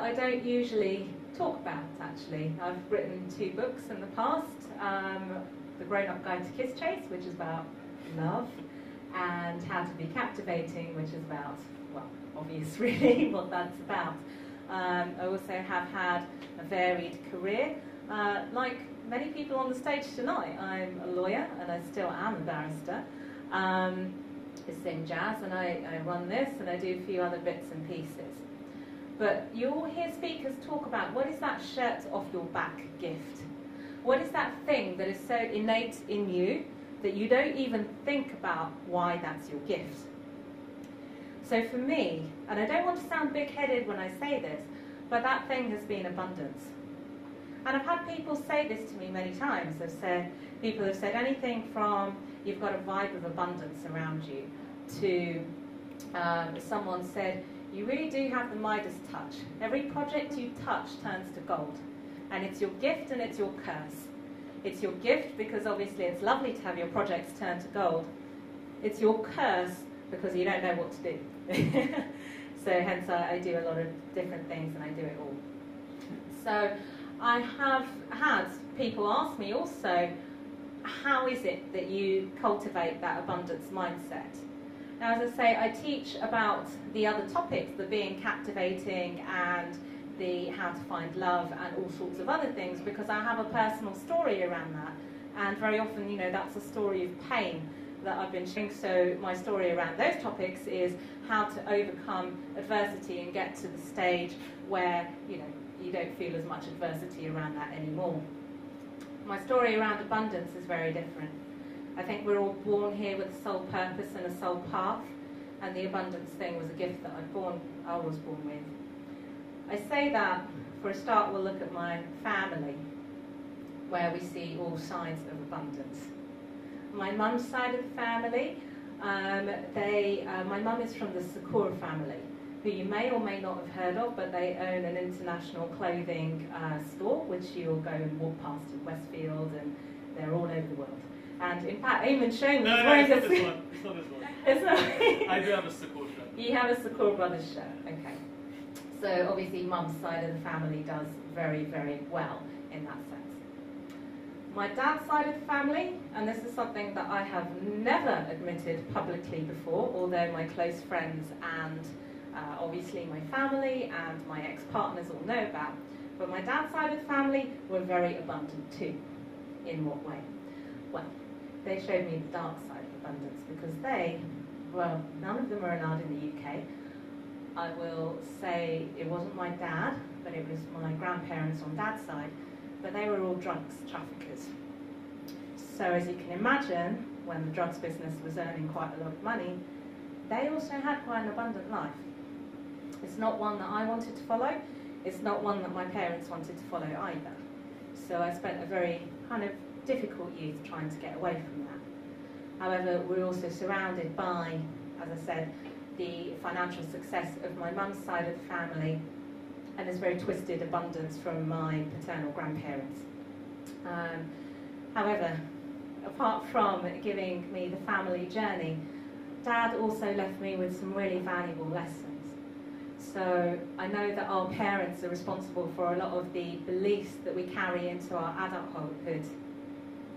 I don't usually talk about, actually. I've written 2 books in the past. The Grown-Up Guide to Kiss Chase, which is about love, and How to Be Captivating, which is about, well, obvious really what that's about. I also have had a varied career. Like many people on the stage tonight, I'm a lawyer, and I still am a barrister. I sing jazz, and I run this, and I do a few other bits and pieces. But you'll hear speakers talk about, what is that shirt off your back gift? What is that thing that is so innate in you that you don't even think about why that's your gift? So for me, and I don't want to sound big-headed when I say this, but that thing has been abundance. And I've had people say this to me many times. People have said anything from, you've got a vibe of abundance around you, to someone said, you really do have the Midas touch. Every project you touch turns to gold. And it's your gift and it's your curse. It's your gift because obviously it's lovely to have your projects turn to gold. It's your curse because you don't know what to do. So hence I do a lot of different things, and I do it all. So I have had people ask me also, how is it that you cultivate that abundance mindset? Now, as I say, I teach about the other topics, the being captivating and the how to find love and all sorts of other things, because I have a personal story around that. And very often, you know, that's a story of pain that I've been sharing. So my story around those topics is how to overcome adversity and get to the stage where, you know, you don't feel as much adversity around that anymore. My story around abundance is very different. I think we're all born here with a soul purpose and a soul path, and the abundance thing was a gift that I was born with. I say that, for a start, we'll look at my family, where we see all signs of abundance. My mum's side of the family, my mum is from the Sakura family, who you may or may not have heard of, but they own an international clothing store, which you'll go and walk past in Westfield, and they're all over the world. And in fact, Eamon Shay was wearing it's not this one. It's not this one. It's not. I do have a Sakura shirt. You have a Sakura Brothers shirt, okay. So obviously mum's side of the family does very, very well in that sense. My dad's side of the family, and this is something that I have never admitted publicly before, although my close friends and obviously my family and my ex-partners all know about, but my dad's side of the family were very abundant too. In what way? Well, they showed me the dark side of abundance because none of them are allowed in the UK. I will say it wasn't my dad, but it was my grandparents on dad's side, but they were all drugs traffickers. So as you can imagine, when the drugs business was earning quite a lot of money, they also had quite an abundant life. It's not one that I wanted to follow. It's not one that my parents wanted to follow either. So I spent a very kind of difficult youth trying to get away from that. However, we're also surrounded by, as I said, the financial success of my mum's side of the family, and this very twisted abundance from my paternal grandparents. However, apart from giving me the family journey, Dad also left me with some really valuable lessons. So I know that our parents are responsible for a lot of the beliefs that we carry into our adulthood.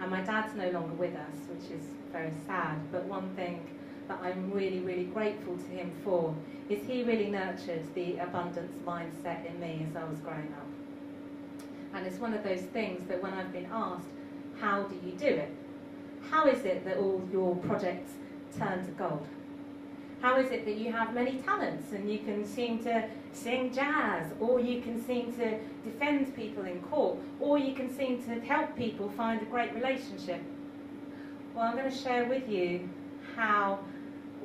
And my dad's no longer with us, which is very sad. But one thing that I'm really, really grateful to him for is he really nurtured the abundance mindset in me as I was growing up. And it's one of those things that when I've been asked, how do you do it? How is it that all your projects turn to gold? How is it that you have many talents and you can seem to sing jazz, or you can seem to defend people in court, or you can seem to help people find a great relationship? Well, I'm going to share with you how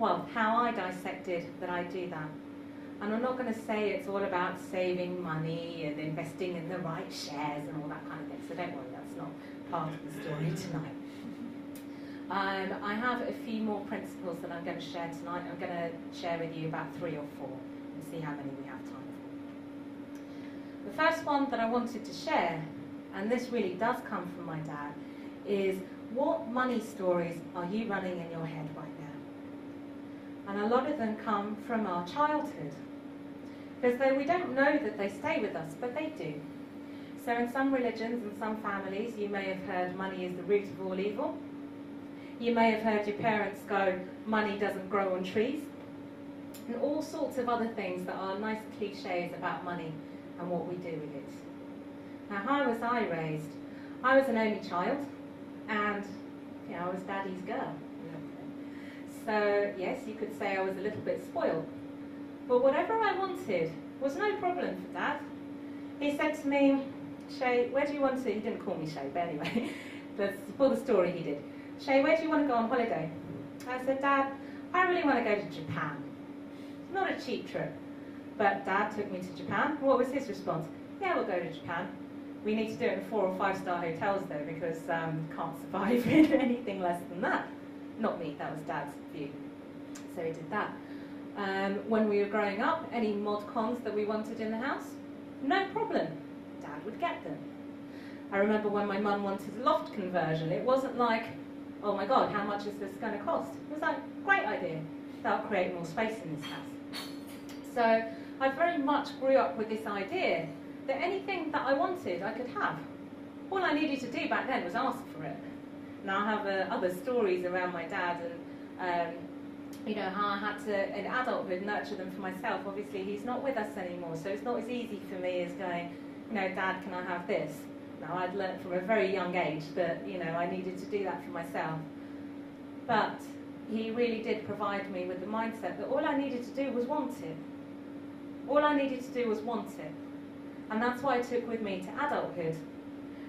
I dissected that I do that. And I'm not going to say it's all about saving money and investing in the right shares and all that kind of thing, so don't worry, that's not part of the story tonight. I have a few more principles that I'm going to share tonight. I'm going to share with you about 3 or 4 and see how many we have time for. The first one that I wanted to share, and this really does come from my dad, is what money stories are you running in your head right now? And a lot of them come from our childhood. As though we don't know that they stay with us, but they do. So in some religions and some families, you may have heard money is the root of all evil. You may have heard your parents go, money doesn't grow on trees. And all sorts of other things that are nice cliches about money and what we do with it. Now, how was I raised? I was an only child, and I was Daddy's girl. So yes, you could say I was a little bit spoiled. But whatever I wanted was no problem for Dad. He said to me, Shay, where do you want to? He didn't call me Shay, but anyway, for the story he did. Shay, where do you want to go on holiday? I said, Dad, I really want to go to Japan. Not a cheap trip. But Dad took me to Japan. What was his response? Yeah, we'll go to Japan. We need to do it in 4- or 5-star hotels though, because can't survive in anything less than that. Not me, that was Dad's view. So he did that. When we were growing up, any mod cons that we wanted in the house, no problem. Dad would get them. I remember when my mum wanted a loft conversion, it wasn't like, oh my God, how much is this going to cost? It was like, great idea. That'll create more space in this house. So I very much grew up with this idea that anything that I wanted, I could have. All I needed to do back then was ask for it. Now I have other stories around my dad and how I had to, in adulthood, nurture them for myself. Obviously, he's not with us anymore, so it's not as easy for me as going, Dad, can I have this? Now, I'd learnt from a very young age that, I needed to do that for myself. But he really did provide me with the mindset that all I needed to do was want it. All I needed to do was want it. And that's what I took with me to adulthood.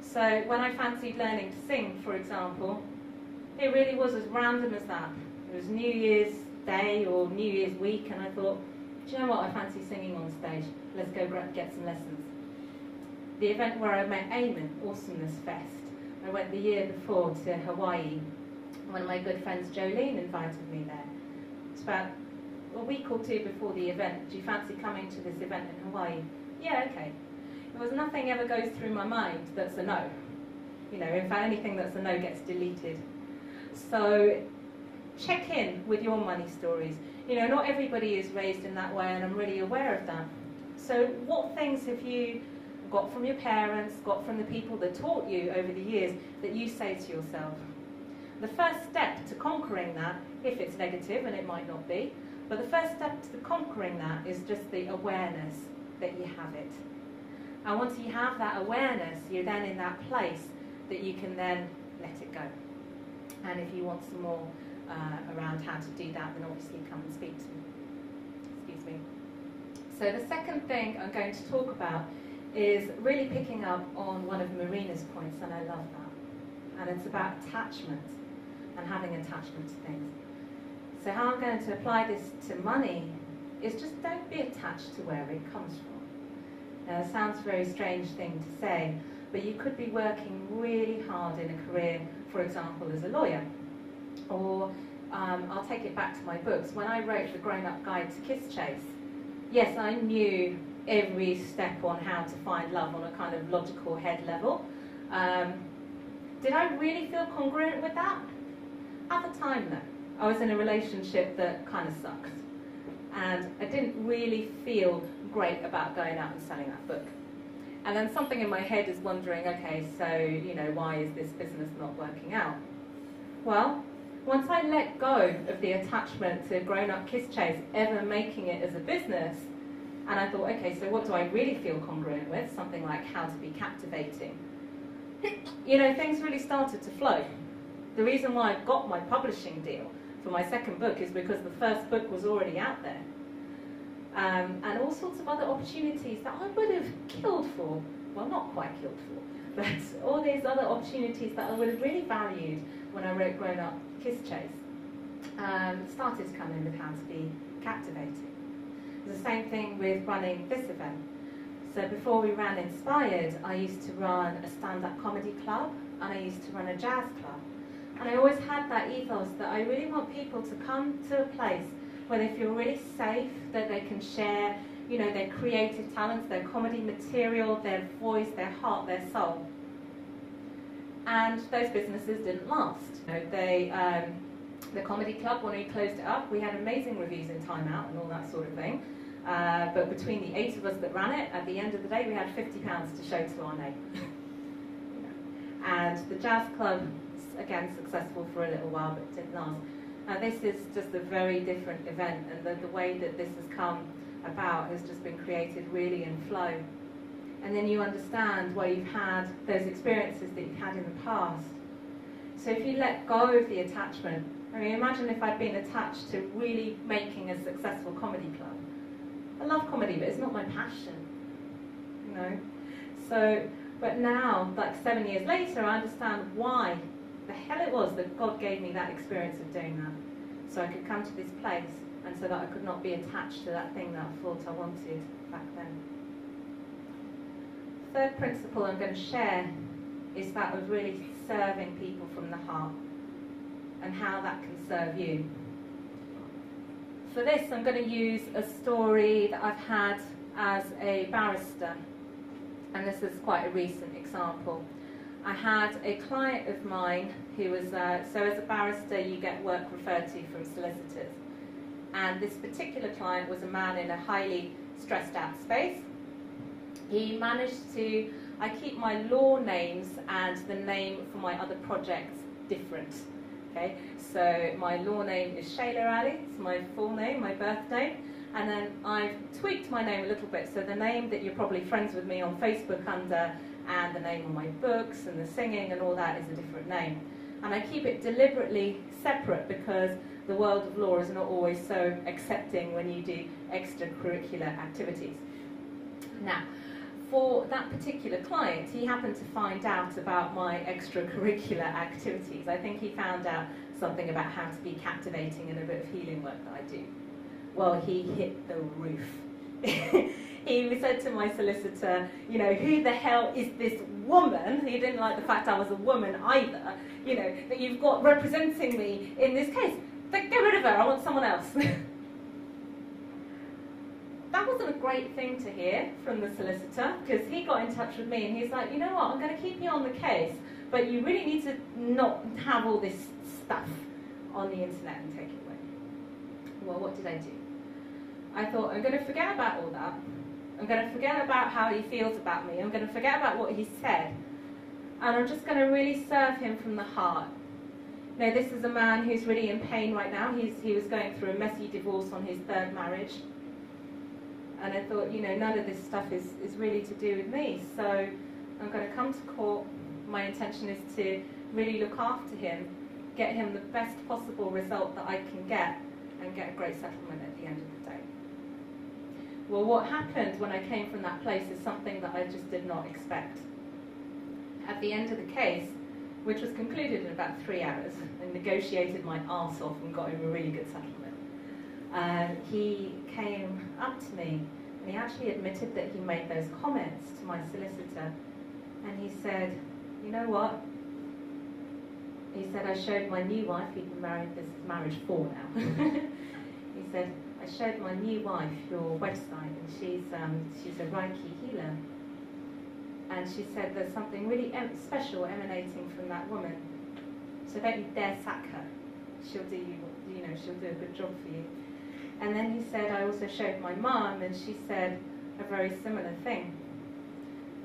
So when I fancied learning to sing, for example, it really was as random as that. It was New Year's Day or New Year's week, and I thought, do you know what, I fancy singing on stage. Let's go get some lessons. The event where I met Eamon, Awesomeness Fest, I went the year before to Hawaii. One of my good friends, Jolene, invited me there. It's about a week or two before the event. Do you fancy coming to this event in Hawaii? Yeah, okay. There was nothing ever goes through my mind that's a no. In fact, anything that's a no gets deleted. So check in with your money stories. Not everybody is raised in that way, and I'm really aware of that. So what things have you got from your parents, got from the people that taught you over the years, that you say to yourself? The first step to conquering that, if it's negative, and it might not be, but the first step to conquering that is just the awareness that you have it. And once you have that awareness, you're then in that place that you can then let it go. And if you want some more around how to do that, then obviously come and speak to me. Excuse me. So the second thing I'm going to talk about is really picking up on one of Marina's points, and I love that. And it's about attachment and having attachment to things. So how I'm going to apply this to money is just don't be attached to where it comes from. Now, it sounds a very strange thing to say, but you could be working really hard in a career, for example, as a lawyer. Or I'll take it back to my books. When I wrote The Grown-Up Guide to Kiss Chase, yes, I knew every step on how to find love on a kind of logical head level. Did I really feel congruent with that? At the time, no. I was in a relationship that kind of sucked. And I didn't really feel great about going out and selling that book. And then something in my head is wondering, okay, so, why is this business not working out? Well, once I let go of the attachment to Grown-Up Kiss Chase, ever making it as a business, and I thought, okay, so what do I really feel congruent with? Something like how to be captivating. Things really started to flow. The reason why I got my publishing deal for my second book is because the first book was already out there. And all sorts of other opportunities that I would have killed for, well, not quite killed for, but all these other opportunities that I would have really valued when I wrote Grown Up Kiss Chase, started to come in with how to be captivating. It's the same thing with running this event. So before we ran Inspired, I used to run a stand-up comedy club, and I used to run a jazz club. And I always had that ethos that I really want people to come to a place where they feel really safe, that they can share, their creative talents, their comedy material, their voice, their heart, their soul. And those businesses didn't last. The comedy club, when we closed it up, we had amazing reviews in Time Out and all that sort of thing. But between the 8 of us that ran it, at the end of the day, we had £50 to show to our name. And the jazz club, again, successful for a little while, but didn't last. Now, this is just a very different event, and the way that this has come about has just been created really in flow. And then you understand why you've had those experiences that you've had in the past. So if you let go of the attachment, I mean, imagine if I'd been attached to really making a successful comedy club. I love comedy, but it's not my passion, you know. So, but now, like 7 years later, I understand why the hell it was that God gave me that experience of doing that. So I could come to this place, and so that I could not be attached to that thing that I thought I wanted back then. Third principle I'm going to share is that of really serving people from the heart and how that can serve you. For this, I'm going to use a story that I've had as a barrister, and this is quite a recent example. I had a client of mine who was, so as a barrister you get work referred to from solicitors, and this particular client was a man in a highly stressed out space. He managed to, I keep my law names and the name for my other projects different. Okay, so my law name is Shay Allie, it's my full name, my birth name, and then I've tweaked my name a little bit, so the name that you're probably friends with me on Facebook under, and the name of my books and the singing and all that is a different name. And I keep it deliberately separate because the world of law is not always so accepting when you do extracurricular activities. Now, for that particular client, he happened to find out about my extracurricular activities. I think he found out something about how to be captivating and a bit of healing work that I do. Well, he hit the roof. He said to my solicitor, you know, who the hell is this woman? He didn't like the fact I was a woman either, you know, that you've got representing me in this case. But get rid of her, I want someone else. That wasn't a great thing to hear from the solicitor, because he got in touch with me and he's like, you know what, I'm going to keep you on the case, but you really need to not have all this stuff on the internet and take it away. Well, what did I do? I thought, I'm going to forget about all that. I'm going to forget about how he feels about me. I'm going to forget about what he said. And I'm just going to really serve him from the heart. Now, this is a man who's really in pain right now. He was going through a messy divorce on his third marriage. And I thought, you know, none of this stuff is really to do with me. So I'm going to come to court. My intention is to really look after him, get him the best possible result that I can get, and get a great settlement at the end of the day. Well, what happened when I came from that place is something that I just did not expect. At the end of the case, which was concluded in about 3 hours, and negotiated my arse off and got him a really good settlement, he came up to me and he actually admitted that he made those comments to my solicitor, and he said, you know what? He said, I showed my new wife, he'd been married, this is marriage 4 now. He said, I showed my new wife your website, and she's a Reiki healer. And she said there's something really special emanating from that woman. So don't you dare sack her. She'll do she'll do a good job for you. And then he said, I also showed my mum, and she said a very similar thing.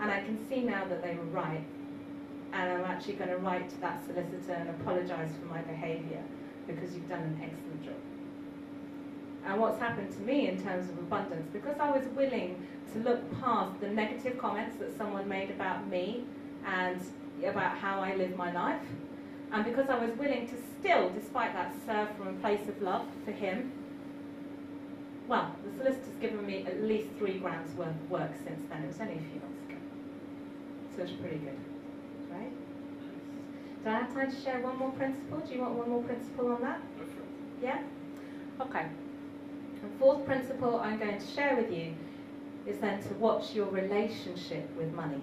And I can see now that they were right. And I'm actually going to write to that solicitor and apologise for my behaviour, because you've done an excellent job. And what's happened to me in terms of abundance, because I was willing to look past the negative comments that someone made about me and about how I live my life, and because I was willing to still, despite that, serve from a place of love for him, well, the solicitor's given me at least 3 grand's worth of work since then. It was only a few months ago. So it's pretty good, right? Do I have time to share one more principle? Do you want one more principle on that? Yeah? Okay. The 4th principle I'm going to share with you is then to watch your relationship with money.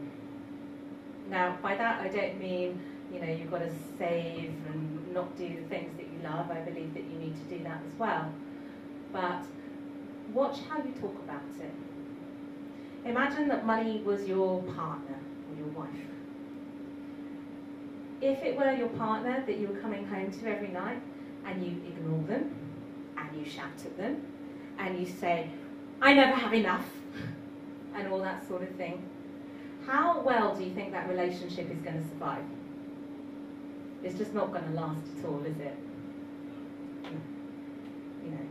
Now, by that I don't mean, you know, you've got to save and not do the things that you love. I believe that you need to do that as well. But watch how you talk about it. Imagine that money was your partner or your wife. If it were your partner that you were coming home to every night and you ignore them and you shout at them and you say, I never have enough, and all that sort of thing, how well do you think that relationship is going to survive? It's just not going to last at all, is it? You know.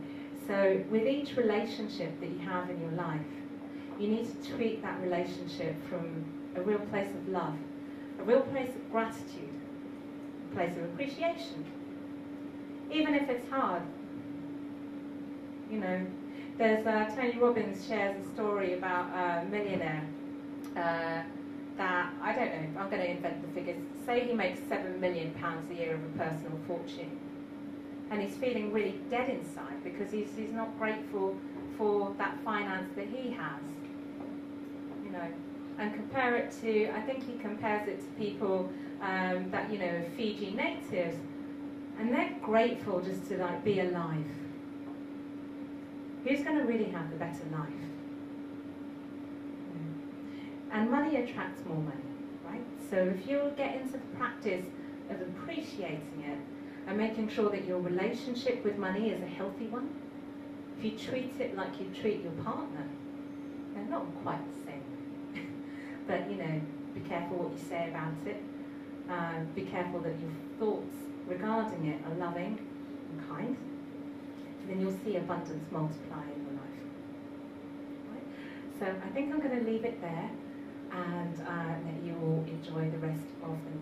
So with each relationship that you have in your life, you need to treat that relationship from a real place of love, a real place of gratitude, a place of appreciation, even if it's hard. You know, there's Tony Robbins shares a story about a millionaire that, I don't know, I'm going to invent the figures, say he makes £7 million a year of a personal fortune, and he's feeling really dead inside because he's not grateful for that finance that he has, you know. And compare it to, I think he compares it to people that, you know, Fiji natives, and they're grateful just to like be alive. Who's going to really have the better life? And money attracts more money, right? So if you get into the practice of appreciating it and making sure that your relationship with money is a healthy one, if you treat it like you treat your partner, they're not quite the same. But, you know, be careful what you say about it. Be careful that your thoughts regarding it are loving and kind. And then you'll see abundance multiply in your life. Right? So I think I'm going to leave it there and let you all enjoy the rest of the